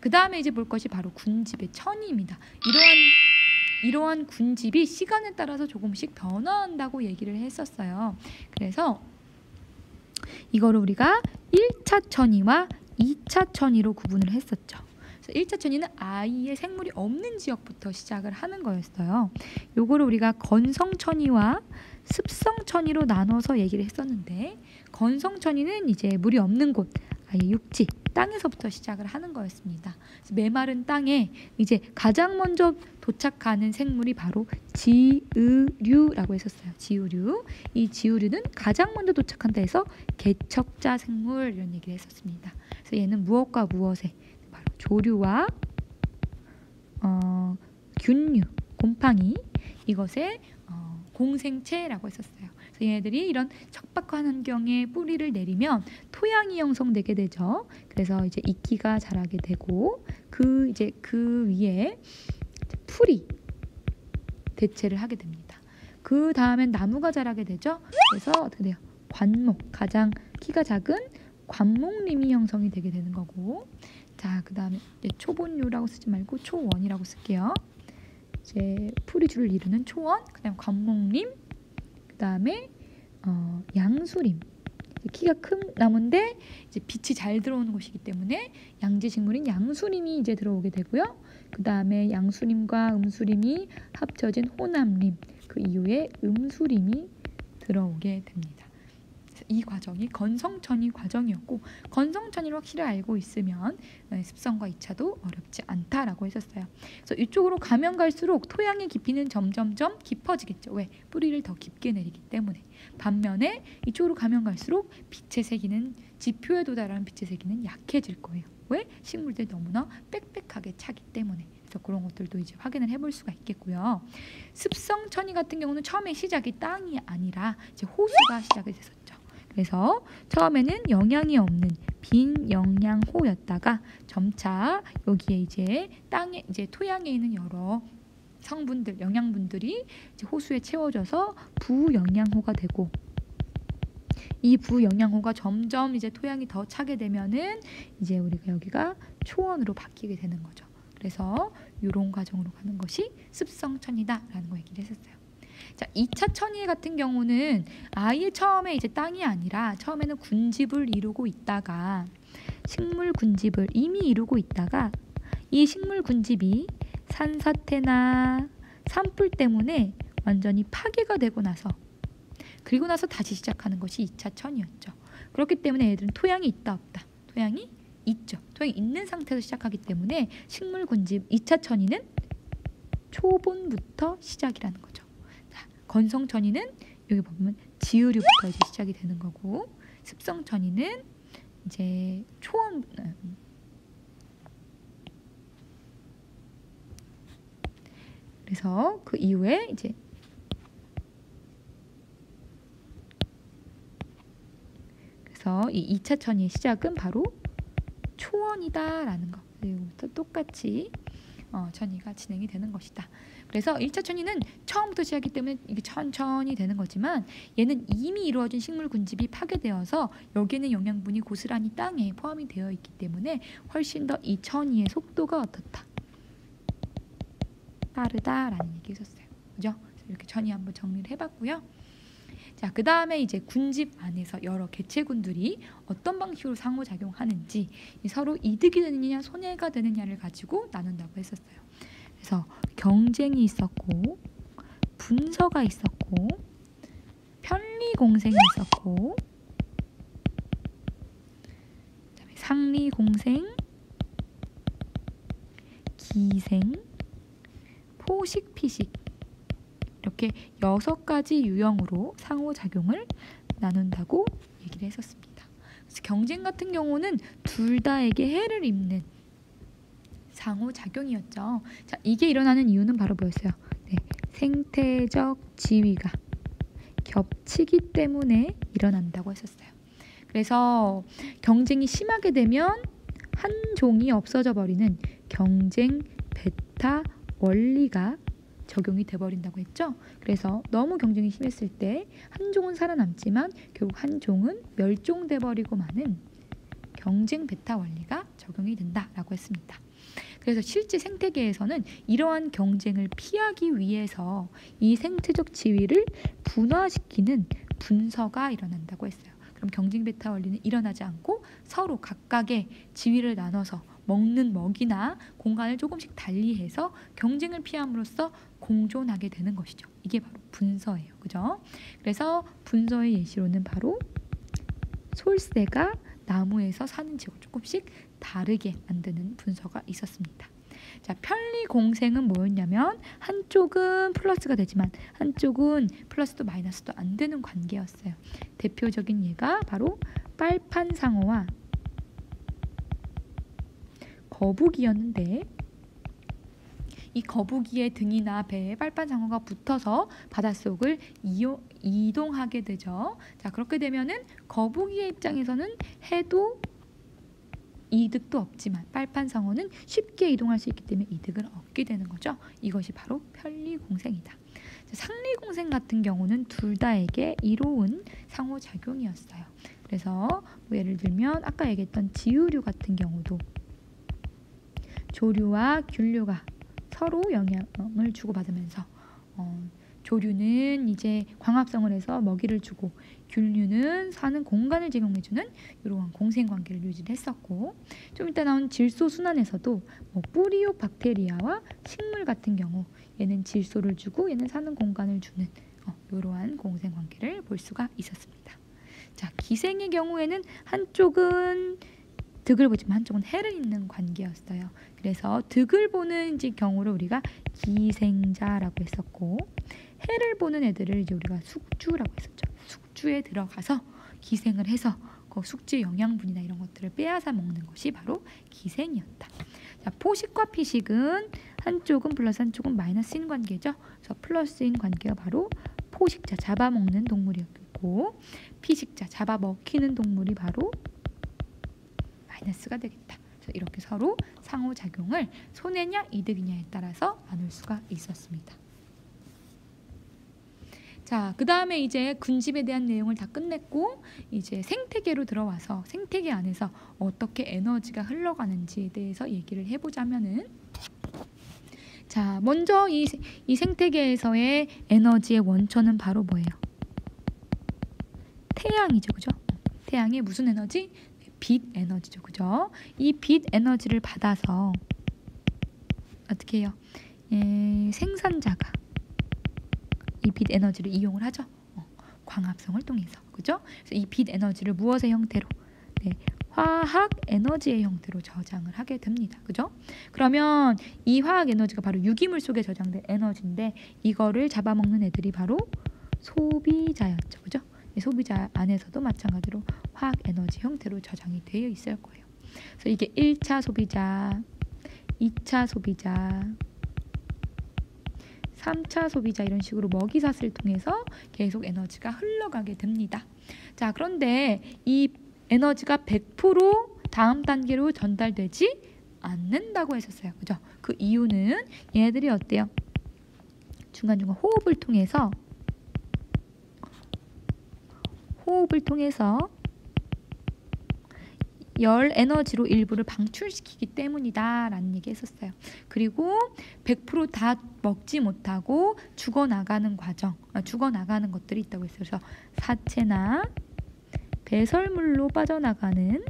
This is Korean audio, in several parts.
그 다음에 이제 볼 것이 바로 군집의 천이입니다. 이러한 군집이 시간에 따라서 조금씩 변화한다고 얘기를 했었어요. 그래서 이거를 우리가 1차 천이와 2차 천이로 구분을 했었죠. 그래서 1차 천이는 아이의 생물이 없는 지역부터 시작을 하는 거였어요. 요거를 우리가 건성천이와 습성천이로 나눠서 얘기를 했었는데, 건성천이는 이제 물이 없는 곳, 아예 육지, 땅에서부터 시작을 하는 거였습니다. 그래서 메마른 땅에 이제 가장 먼저 도착하는 생물이 바로 지으류라고 했었어요. 지으류. 이 지으류는 가장 먼저 도착한다 해서 개척자 생물, 이런 얘기를 했었습니다. 그래서 얘는 무엇과 무엇에, 바로 조류와 균류, 곰팡이, 이것의 공생체라고 했었어요. 그래서 얘네들이 이런 척박한 환경에 뿌리를 내리면 토양이 형성되게 되죠. 그래서 이제 이끼가 자라게 되고 그 위에 풀이 대체를 하게 됩니다. 그 다음엔 나무가 자라게 되죠. 그래서 어떻게 돼요? 관목, 가장 키가 작은 관목림이 형성이 되게 되는 거고, 자, 그 다음에 초본류라고 쓰지 말고 초원이라고 쓸게요. 이제 풀이 줄을 이루는 초원, 그다음 관목림, 그다음에 양수림. 키가 큰 나무인데 이제 빛이 잘 들어오는 곳이기 때문에 양지식물인 양수림이 이제 들어오게 되고요. 그다음에 양수림과 음수림이 합쳐진 호남림, 그 이후에 음수림이 들어오게 됩니다. 이 과정이 건성천이 과정이었고, 건성천이를 확실히 알고 있으면 습성과 2차도 어렵지 않다라고 했었어요. 그래서 이쪽으로 가면 갈수록 토양의 깊이는 점점점 깊어지겠죠. 왜? 뿌리를 더 깊게 내리기 때문에. 반면에 이쪽으로 가면 갈수록 빛의 세기는, 지표에 도달하는 빛의 세기는 약해질 거예요. 왜? 식물들이 너무나 빽빽하게 차기 때문에. 그래서 그런 것들도 이제 확인을 해볼 수가 있겠고요. 습성천이 같은 경우는 처음에 시작이 땅이 아니라 이제 호수가 시작이 됐었죠. 그래서 처음에는 영양이 없는 빈 영양호였다가 점차 여기에 이제 땅에, 이제 토양에 있는 여러 성분들, 영양분들이 이제 호수에 채워져서 부영양호가 되고, 이 부영양호가 점점 이제 토양이 더 차게 되면은 이제 우리가 여기가 초원으로 바뀌게 되는 거죠. 그래서 이런 과정으로 가는 것이 습성천이다라는 거 얘기를 했었어요. 자, 2차 천이 같은 경우는 아예 처음에 이제 땅이 아니라 처음에는 군집을 이루고 있다가, 식물 군집을 이미 이루고 있다가 이 식물 군집이 산사태나 산불 때문에 완전히 파괴가 되고 나서, 그리고 나서 다시 시작하는 것이 2차 천이었죠. 그렇기 때문에 얘들은 토양이 있다 없다? 토양이 있죠. 토양이 있는 상태에서 시작하기 때문에 식물 군집 2차 천이는 초본부터 시작이라는 거죠. 건성천이는 여기 보면 지으류부터 이제 시작이 되는 거고, 습성천이는 이제 초원, 그래서 그 이후에 이제 그래서 이 2차 천이의 시작은 바로 초원이다라는 거. 이거부터 똑같이 천이가 진행이 되는 것이다. 그래서 1차 천이는 처음부터 시작이기 때문에 이게 천천히 되는 거지만, 얘는 이미 이루어진 식물 군집이 파괴되어서 여기에는 영양분이 고스란히 땅에 포함이 되어 있기 때문에 훨씬 더 이 천이의 속도가 어떻다? 빠르다라는 얘기 있었어요. 그죠? 이렇게 천이 한번 정리를 해봤고요. 자, 그 다음에 이제 군집 안에서 여러 개체군들이 어떤 방식으로 상호작용하는지, 서로 이득이 되느냐 손해가 되느냐를 가지고 나눈다고 했었어요. 그래서 경쟁이 있었고, 분서가 있었고, 편리공생이 있었고, 그다음에 상리공생, 기생, 포식피식, 이렇게 6가지 유형으로 상호작용을 나눈다고 얘기를 했었습니다. 그래서 경쟁 같은 경우는 둘 다에게 해를 입는 상호작용이었죠. 자, 이게 일어나는 이유는 바로 뭐였어요? 네, 생태적 지위가 겹치기 때문에 일어난다고 했었어요. 그래서 경쟁이 심하게 되면 한 종이 없어져 버리는 경쟁 베타 원리가 적용이 돼버린다고 했죠. 그래서 너무 경쟁이 심했을 때 한 종은 살아남지만 결국 한 종은 멸종돼버리고 마는 경쟁 베타 원리가 적용이 된다라고 했습니다. 그래서 실제 생태계에서는 이러한 경쟁을 피하기 위해서 이 생체적 지위를 분화시키는 분서가 일어난다고 했어요. 그럼 경쟁 베타 원리는 일어나지 않고 서로 각각의 지위를 나눠서 먹는 먹이나 공간을 조금씩 달리해서 경쟁을 피함으로써 공존하게 되는 것이죠. 이게 바로 분서예요. 그죠? 그래서 분서의 예시로는 바로 솔새가 나무에서 사는 지역을 조금씩 다르게 만드는 분서가 있었습니다. 자, 편리 공생은 뭐였냐면 한쪽은 플러스가 되지만 한쪽은 플러스도 마이너스도 안 되는 관계였어요. 대표적인 예가 바로 빨판상어와 거북이였는데 이 거북이의 등이나 배에 빨판상어가 붙어서 바닷속을 이동하게 되죠. 자, 그렇게 되면은 거북이의 입장에서는 해도 이득도 없지만 빨판상어는 쉽게 이동할 수 있기 때문에 이득을 얻게 되는 거죠. 이것이 바로 편리공생이다. 상리공생 같은 경우는 둘 다에게 이로운 상호작용이었어요. 그래서 뭐 예를 들면 아까 얘기했던 지유류 같은 경우도 조류와 균류가 서로 영향을 주고받으면서 조류는 이제 광합성을 해서 먹이를 주고 균류는 사는 공간을 제공해주는 이러한 공생관계를 유지했었고, 좀 이따 나온 질소순환에서도 뭐 뿌리오 박테리아와 식물 같은 경우 얘는 질소를 주고 얘는 사는 공간을 주는 이러한 공생관계를 볼 수가 있었습니다. 자, 기생의 경우에는 한쪽은 득을 보지만 한쪽은 해를 잇는 관계였어요. 그래서 득을 보는 경우를 우리가 기생자라고 했었고, 해를 보는 애들을 이제 우리가 숙주라고 했었죠. 숙주에 들어가서 기생을 해서 그 숙주의 영양분이나 이런 것들을 빼앗아 먹는 것이 바로 기생이었다. 자, 포식과 피식은 한쪽은 플러스 한쪽은 마이너스인 관계죠. 그래서 플러스인 관계가 바로 포식자, 잡아먹는 동물이었고, 피식자, 잡아먹히는 동물이 바로 마이너스가 되겠다. 그래서 이렇게 서로 상호작용을 손해냐 이득이냐에 따라서 나눌 수가 있었습니다. 자, 그 다음에 이제 군집에 대한 내용을 다 끝냈고 이제 생태계로 들어와서 생태계 안에서 어떻게 에너지가 흘러가는지에 대해서 얘기를 해보자면은, 자, 먼저 이 생태계에서의 에너지의 원천은 바로 뭐예요? 태양이죠, 그죠? 태양의 무슨 에너지? 빛 에너지죠, 그죠? 이 빛 에너지를 받아서 어떻게 해요? 생산자가 이 빛 에너지를 이용을 하죠. 광합성을 통해서, 그죠? 그래서 이 빛 에너지를 무엇의 형태로? 화학 에너지의 형태로 저장을 하게 됩니다, 그죠? 그러면 이 화학 에너지가 바로 유기물 속에 저장된 에너지인데 이거를 잡아먹는 애들이 바로 소비자였죠, 그죠? 소비자 안에서도 마찬가지로 화학 에너지 형태로 저장이 되어 있을 거예요. 그래서 이게 1차 소비자, 2차 소비자, 3차 소비자 이런 식으로 먹이사슬을 통해서 계속 에너지가 흘러가게 됩니다. 자, 그런데 이 에너지가 100% 다음 단계로 전달되지 않는다고 했었어요. 그죠? 그 이유는 얘네들이 어때요? 중간중간 호흡을 통해서 열 에너지로 일부를 방출시키기 때문이다 라는 얘기 했었어요. 그리고 100% 다 먹지 못하고 죽어나가는 것들이 있다고 했어요. 그래서 사체나 배설물로 빠져나가는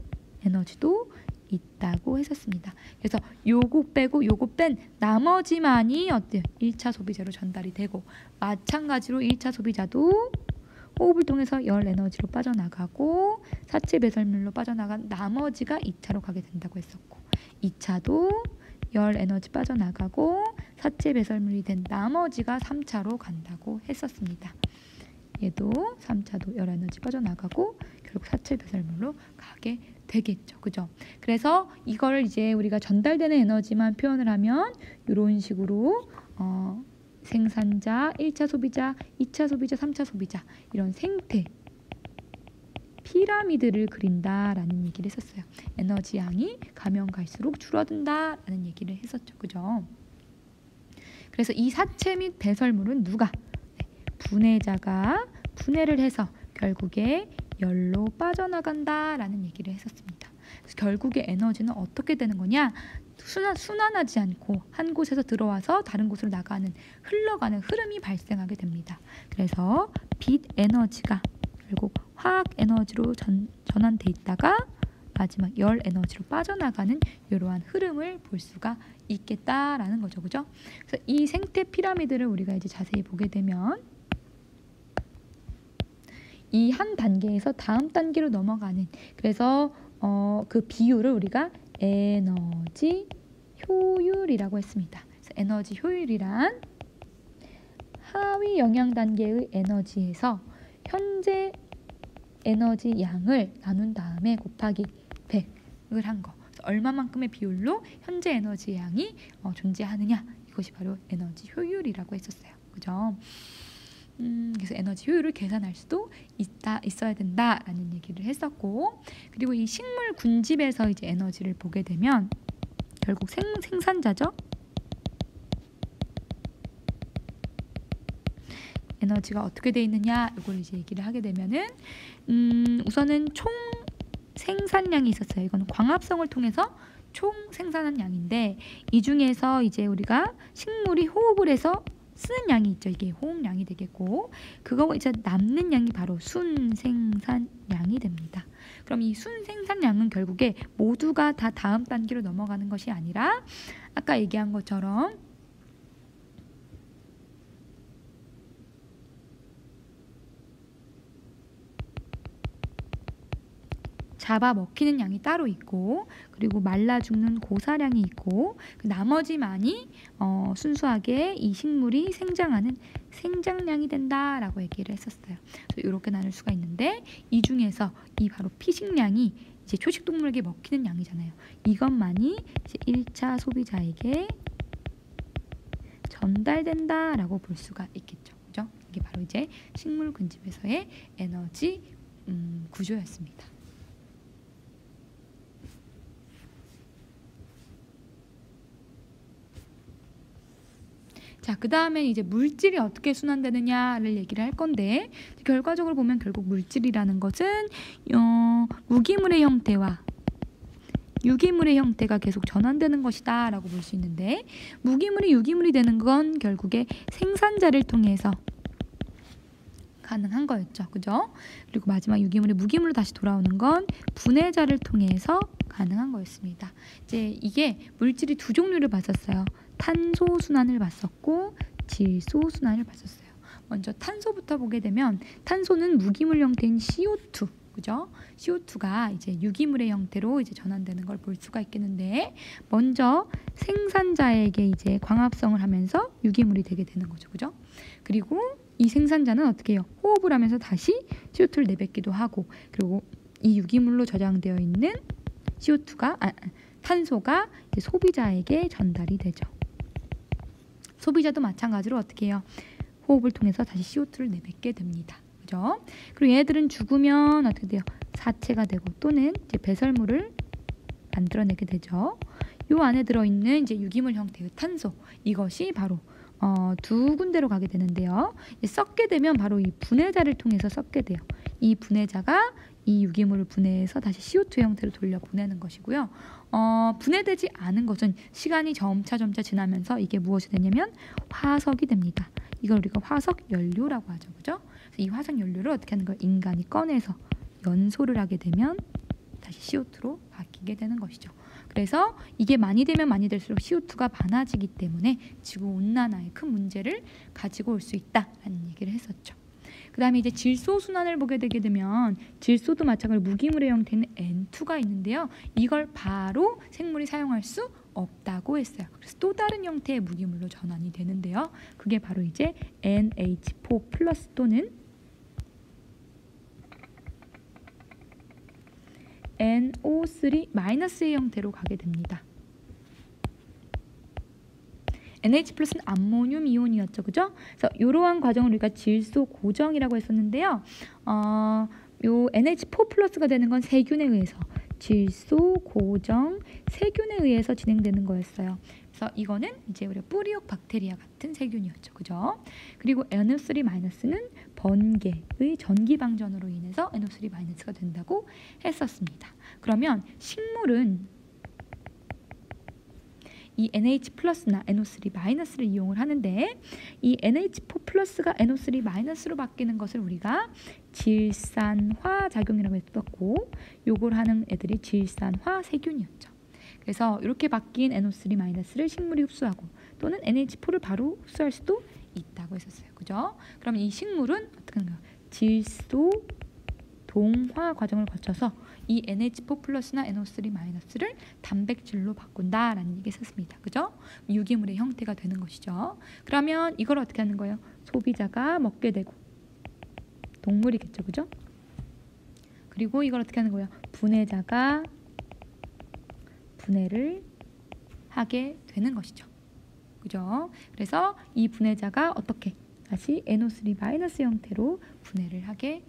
에너지도 있다고 했었습니다. 그래서 요거 빼고 요거 뺀 나머지만이 어때요? 1차 소비자로 전달이 되고, 마찬가지로 1차 소비자도 호흡을 통해서 열 에너지로 빠져나가고 사체 배설물로 빠져나간 나머지가 2차로 가게 된다고 했었고, 2차도 열 에너지 빠져나가고 사체 배설물이 된 나머지가 3차로 간다고 했었습니다. 얘도 3차도 열 에너지 빠져나가고 결국 사체 배설물로 가게 되겠죠, 그죠? 그래서 이걸 이제 우리가 전달되는 에너지만 표현을 하면 이런 식으로 생산자, 1차 소비자, 2차 소비자, 3차 소비자 이런 생태 피라미드를 그린다라는 얘기를 했었어요. 에너지 양이 가면 갈수록 줄어든다라는 얘기를 했었죠, 그죠? 그래서 이 사체 및 배설물은 누가? 분해자가 분해를 해서 결국에 열로 빠져나간다라는 얘기를 했었습니다. 그래서 결국에 에너지는 어떻게 되는 거냐? 순환하지 않고 한 곳에서 들어와서 다른 곳으로 나가는 흘러가는 흐름이 발생하게 됩니다. 그래서 빛 에너지가 결국 화학 에너지로 전환돼 있다가 마지막 열 에너지로 빠져나가는 이러한 흐름을 볼 수가 있겠다라는 거죠. 그죠? 그래서 이 생태 피라미드를 우리가 이제 자세히 보게 되면 이 한 단계에서 다음 단계로 넘어가는, 그래서 그 비율을 우리가 에너지 효율이라고 했습니다. 그래서 에너지 효율이란 하위 영양 단계의 에너지에서 현재 에너지 양을 나눈 다음에 곱하기 100을 한 거. 그래서 얼마만큼의 비율로 현재 에너지 양이 존재하느냐, 이것이 바로 에너지 효율이라고 했었어요. 그죠? 그래서 에너지 효율을 계산할 수도 있어야 된다라는 얘기를 했었고, 그리고 이 식물 군집에서 이제 에너지를 보게 되면 결국 생산자죠. 에너지가 어떻게 돼 있느냐, 이걸 이제 얘기를 하게 되면은 우선은 총 생산량이 있었어요. 이거는 광합성을 통해서 총 생산한 양인데, 이 중에서 이제 우리가 식물이 호흡을 해서 쓰는 양이 있죠. 이게 호흡량이 되겠고, 그거 이제 남는 양이 바로 순생산량이 됩니다. 그럼 이 순생산량은 결국에 모두가 다 다음 단계로 넘어가는 것이 아니라 아까 얘기한 것처럼 잡아 먹히는 양이 따로 있고, 그리고 말라 죽는 고사량이 있고, 그 나머지만이 순수하게 이 식물이 생장하는 생장량이 된다라고 얘기를 했었어요. 그래서 이렇게 나눌 수가 있는데, 이 중에서 이 바로 피식량이 이제 초식동물에게 먹히는 양이잖아요. 이것만이 이제 1차 소비자에게 전달된다라고 볼 수가 있겠죠. 그죠? 이게 바로 이제 식물 군집에서의 에너지 구조였습니다. 자, 그 다음에 이제 물질이 어떻게 순환되느냐를 얘기를 할 건데, 결과적으로 보면 결국 물질이라는 것은 무기물의 형태와 유기물의 형태가 계속 전환되는 것이다 라고 볼 수 있는데, 무기물이 유기물이 되는 건 결국에 생산자를 통해서 가능한 거였죠. 그죠? 그리고 마지막 유기물이 무기물로 다시 돌아오는 건 분해자를 통해서 가능한 거였습니다. 이제 이게 물질이 두 종류를 봤었어요. 탄소 순환을 봤었고 질소 순환을 봤었어요. 먼저 탄소부터 보게 되면, 탄소는 무기물 형태인 CO2, 그죠? CO2가 이제 유기물의 형태로 이제 전환되는 걸 볼 수가 있겠는데, 먼저 생산자에게 이제 광합성을 하면서 유기물이 되게 되는 거죠. 그죠? 그리고 이 생산자는 어떻게 해요? 호흡을 하면서 다시 CO2를 내뱉기도 하고, 그리고 이 유기물로 저장되어 있는 탄소가 이제 소비자에게 전달이 되죠. 소비자도 마찬가지로 어떻게 해요? 호흡을 통해서 다시 CO2를 내뱉게 됩니다. 그죠? 그리고 얘네들은 죽으면 어떻게 돼요? 사체가 되고 또는 이제 배설물을 만들어내게 되죠. 요 안에 들어있는 이제 유기물 형태의 탄소, 이것이 바로 두 군데로 가게 되는데요. 썩게 되면 바로 이 분해자를 통해서 썩게 돼요. 이 분해자가 이 유기물을 분해해서 다시 CO2 형태로 돌려 보내는 것이고요. 분해되지 않은 것은 시간이 점차 지나면서 이게 무엇이 되냐면 화석이 됩니다. 이걸 우리가 화석 연료라고 하죠. 그죠? 그래서 이 화석 연료를 어떻게 하는 걸 인간이 꺼내서 연소를 하게 되면 다시 CO2로 바뀌게 되는 것이죠. 그래서 이게 많이 되면 많이 될수록 CO2가 많아지기 때문에 지구온난화에 큰 문제를 가지고 올 수 있다라는 얘기를 했었죠. 그 다음에 이제 질소 순환을 보게 되게 되면, 질소도 마찬가지로 무기물의 형태는 N2가 있는데요. 이걸 바로 생물이 사용할 수 없다고 했어요. 그래서 또 다른 형태의 무기물로 전환이 되는데요. 그게 바로 이제 NH4 플러스 또는 NO3 마이너스의 형태로 가게 됩니다. NH 플러스는 암모늄 이온이었죠. 그죠? 그래서 이러한 과정을 우리가 질소 고정이라고 했었는데요. 요 NH4 플러스가 되는 건 세균에 의해서, 질소, 고정, 세균에 의해서 진행되는 거였어요. 그래서 이거는 이제 우리가 뿌리옥 박테리아 같은 세균이었죠. 그죠? 그리고 NO3-는 번개의 전기 방전으로 인해서 NO3-가 된다고 했었습니다. 그러면 식물은 이 NH+나 NO3-를 이용을 하는데 이 NH4+가 NO3-로 바뀌는 것을 우리가 질산화 작용이라고 했었고 요걸 하는 애들이 질산화 세균이었죠. 그래서 이렇게 바뀐 NO3-를 식물이 흡수하고 또는 NH4를 바로 흡수할 수도 있다고 했었어요. 그죠? 그러면 이 식물은 어떻게 하는가요? 질소 동화 과정을 거쳐서 이 NH4+나 NO3-를 단백질로 바꾼다라는 얘기 했었습니다. 그죠? 유기물의 형태가 되는 것이죠. 그러면 이걸 어떻게 하는 거예요? 소비자가 먹게 되고 동물이겠죠. 그죠? 그리고 이걸 어떻게 하는 거예요? 분해자가 분해를 하게 되는 것이죠. 그죠? 그래서 이 분해자가 어떻게 다시 NO3- 형태로 분해를 하게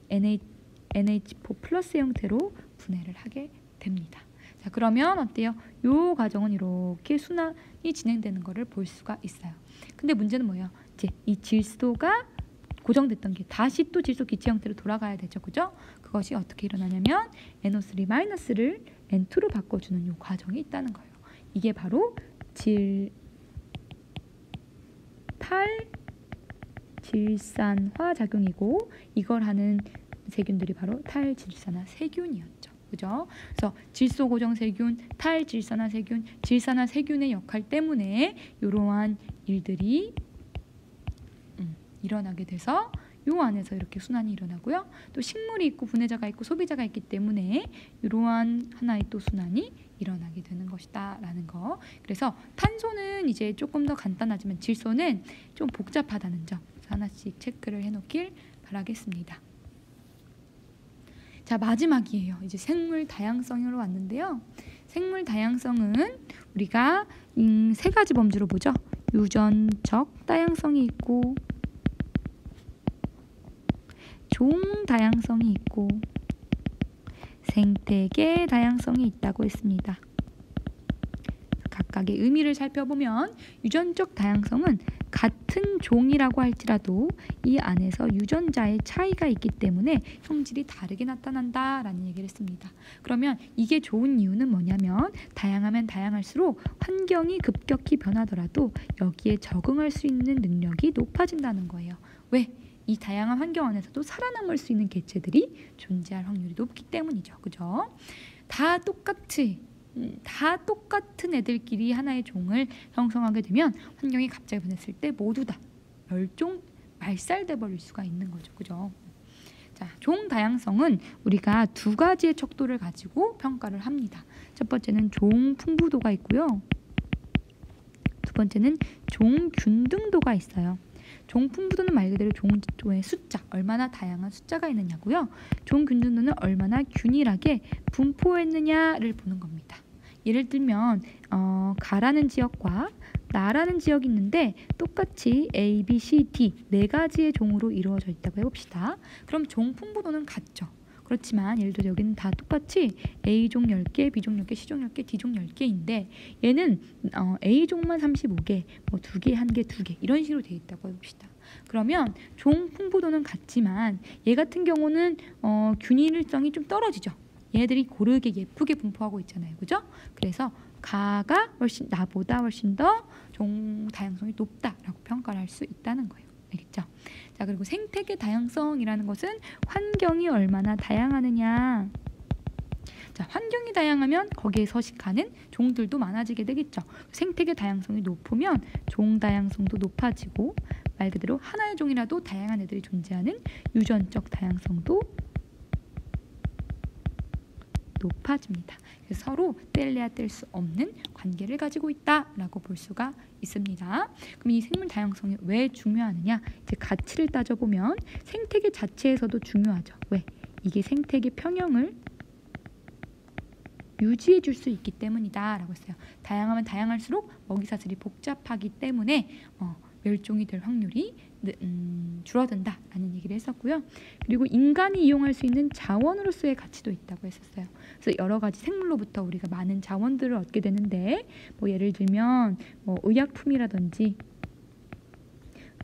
NH4+ 형태로 분해를 하게 됩니다. 자, 그러면 어때요? 요 과정은 이렇게 순환이 진행되는 것을 볼 수가 있어요. 근데 문제는 뭐예요? 이제 이 질소가 고정됐던 게 다시 또 질소 기체 형태로 돌아가야 되죠. 그죠? 그것이 어떻게 일어나냐면 NO3-를 N2로 바꿔주는 요 과정이 있다는 거예요. 이게 바로 탈질산화 작용이고 이걸 하는 세균들이 바로 탈질산화 세균이었죠. 그죠? 그래서 질소 고정 세균, 탈질산화 세균, 질산화 세균의 역할 때문에 이러한 일들이 일어나게 돼서 요 안에서 이렇게 순환이 일어나고요. 또 식물이 있고 분해자가 있고 소비자가 있기 때문에 이러한 하나의 또 순환이 일어나게 되는 것이다 라는 거. 그래서 탄소는 이제 조금 더 간단하지만 질소는 좀 복잡하다는 점 하나씩 체크를 해놓길 바라겠습니다. 자, 마지막이에요. 이제 생물 다양성으로 왔는데요. 생물 다양성은 우리가 세 가지 범주로 보죠. 유전적 다양성이 있고 종 다양성이 있고 생태계 다양성이 있다고 했습니다. 각각의 의미를 살펴보면 유전적 다양성은 같은 종이라고 할지라도 이 안에서 유전자의 차이가 있기 때문에 성질이 다르게 나타난다라는 얘기를 했습니다. 그러면 이게 좋은 이유는 뭐냐면 다양하면 다양할수록 환경이 급격히 변하더라도 여기에 적응할 수 있는 능력이 높아진다는 거예요. 왜? 이 다양한 환경 안에서도 살아남을 수 있는 개체들이 존재할 확률이 높기 때문이죠. 그죠? 다 똑같은 애들끼리 하나의 종을 형성하게 되면 환경이 갑자기 변했을 때 모두 다 말살돼 버릴 수가 있는 거죠. 그죠? 자, 종 다양성은 우리가 두 가지의 척도를 가지고 평가를 합니다. 첫 번째는 종 풍부도가 있고요. 두 번째는 종 균등도가 있어요. 종 풍부도는 말 그대로 종의 숫자, 얼마나 다양한 숫자가 있느냐고요. 종 균등도는 얼마나 균일하게 분포했느냐를 보는 겁니다. 예를 들면 가라는 지역과 나라는 지역이 있는데 똑같이 A, B, C, D 네 가지의 종으로 이루어져 있다고 해봅시다. 그럼 종 풍부도는 같죠. 그렇지만 예를 들어 여기는 다 똑같이 A종 10개, B종 10개, C종 10개, D종 10개인데 얘는 A종만 35개, 뭐 2개, 1개, 2개 이런 식으로 되어 있다고 해봅시다. 그러면 종 풍부도는 같지만 얘 같은 경우는 균일성이 좀 떨어지죠. 얘네들이 고르게 예쁘게 분포하고 있잖아요. 그죠? 그래서 가가 나보다 훨씬 더 종 다양성이 높다라고 평가를 할 수 있다는 거예요. 알겠죠? 자, 그리고 생태계 다양성이라는 것은 환경이 얼마나 다양하느냐. 자, 환경이 다양하면 거기에 서식하는 종들도 많아지게 되겠죠. 생태계 다양성이 높으면 종 다양성도 높아지고 말 그대로 하나의 종이라도 다양한 애들이 존재하는 유전적 다양성도 높아집니다. 그래서 서로 뗄래야 뗄 수 없는 관계를 가지고 있다라고 볼 수가 있습니다. 그럼 이 생물 다양성이 왜 중요하느냐? 이제 가치를 따져보면 생태계 자체에서도 중요하죠. 왜? 이게 생태계 평형을 유지해 줄 수 있기 때문이다 라고 했어요. 다양하면 다양할수록 먹이사슬이 복잡하기 때문에 멸종이 될 확률이 줄어든다라는 얘기를 했었고요. 그리고 인간이 이용할 수 있는 자원으로서의 가치도 있다고 했었어요. 그래서 여러 가지 생물로부터 우리가 많은 자원들을 얻게 되는데 뭐 예를 들면 뭐 의약품이라든지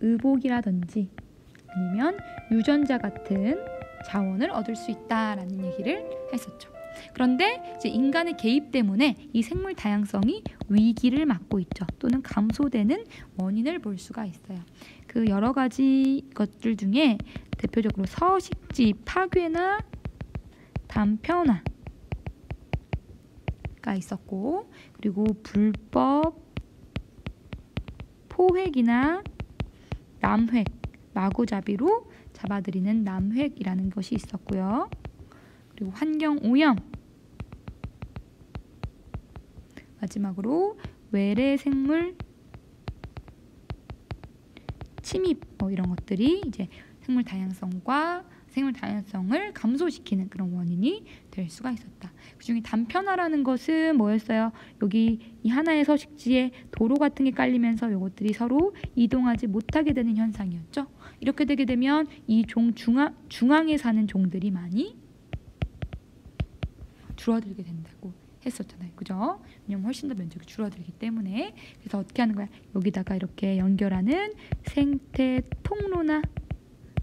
의복이라든지 아니면 유전자 같은 자원을 얻을 수 있다라는 얘기를 했었죠. 그런데 이제 인간의 개입 때문에 이 생물 다양성이 위기를 맞고 있죠. 또는 감소되는 원인을 볼 수가 있어요. 그 여러 가지 것들 중에 대표적으로 서식지 파괴나 단편화가 있었고, 그리고 불법 포획이나 남획, 마구잡이로 잡아들이는 남획이라는 것이 있었고요. 그리고 환경 오염, 마지막으로 외래 생물 침입, 뭐 이런 것들이 이제 생물 다양성을 감소시키는 그런 원인이 될 수가 있었다. 그중에 단편화라는 것은 뭐였어요? 여기 이 하나의 서식지에 도로 같은 게 깔리면서 이것들이 서로 이동하지 못하게 되는 현상이었죠. 이렇게 되게 되면 이 중앙에 사는 종들이 많이 줄어들게 된다고 했었잖아요. 그죠? 왜냐면 훨씬 더 면적이 줄어들기 때문에. 그래서 어떻게 하는 거야? 여기다가 이렇게 연결하는 생태 통로나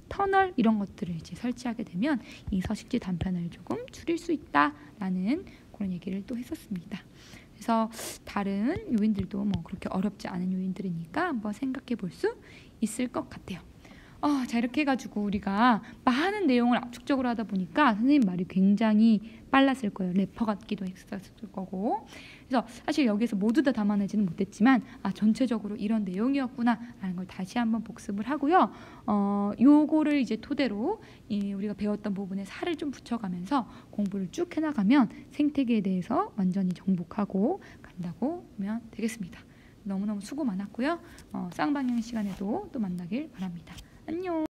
터널 이런 것들을 이제 설치하게 되면 이 서식지 단편을 조금 줄일 수 있다라는 그런 얘기를 또 했었습니다. 그래서 다른 요인들도 뭐 그렇게 어렵지 않은 요인들이니까 한번 생각해 볼 수 있을 것 같아요. 자, 이렇게 해가지고 우리가 많은 내용을 압축적으로 하다 보니까 선생님 말이 굉장히 빨랐을 거예요. 래퍼 같기도 했을 거고. 그래서 사실 여기서 모두 다 담아내지는 못했지만 전체적으로 이런 내용이었구나 라는 걸 다시 한번 복습을 하고요. 요거를 이제 토대로 우리가 배웠던 부분에 살을 좀 붙여가면서 공부를 쭉 해나가면 생태계에 대해서 완전히 정복하고 간다고 보면 되겠습니다. 너무너무 수고 많았고요. 쌍방향 시간에도 또 만나길 바랍니다. 안녕.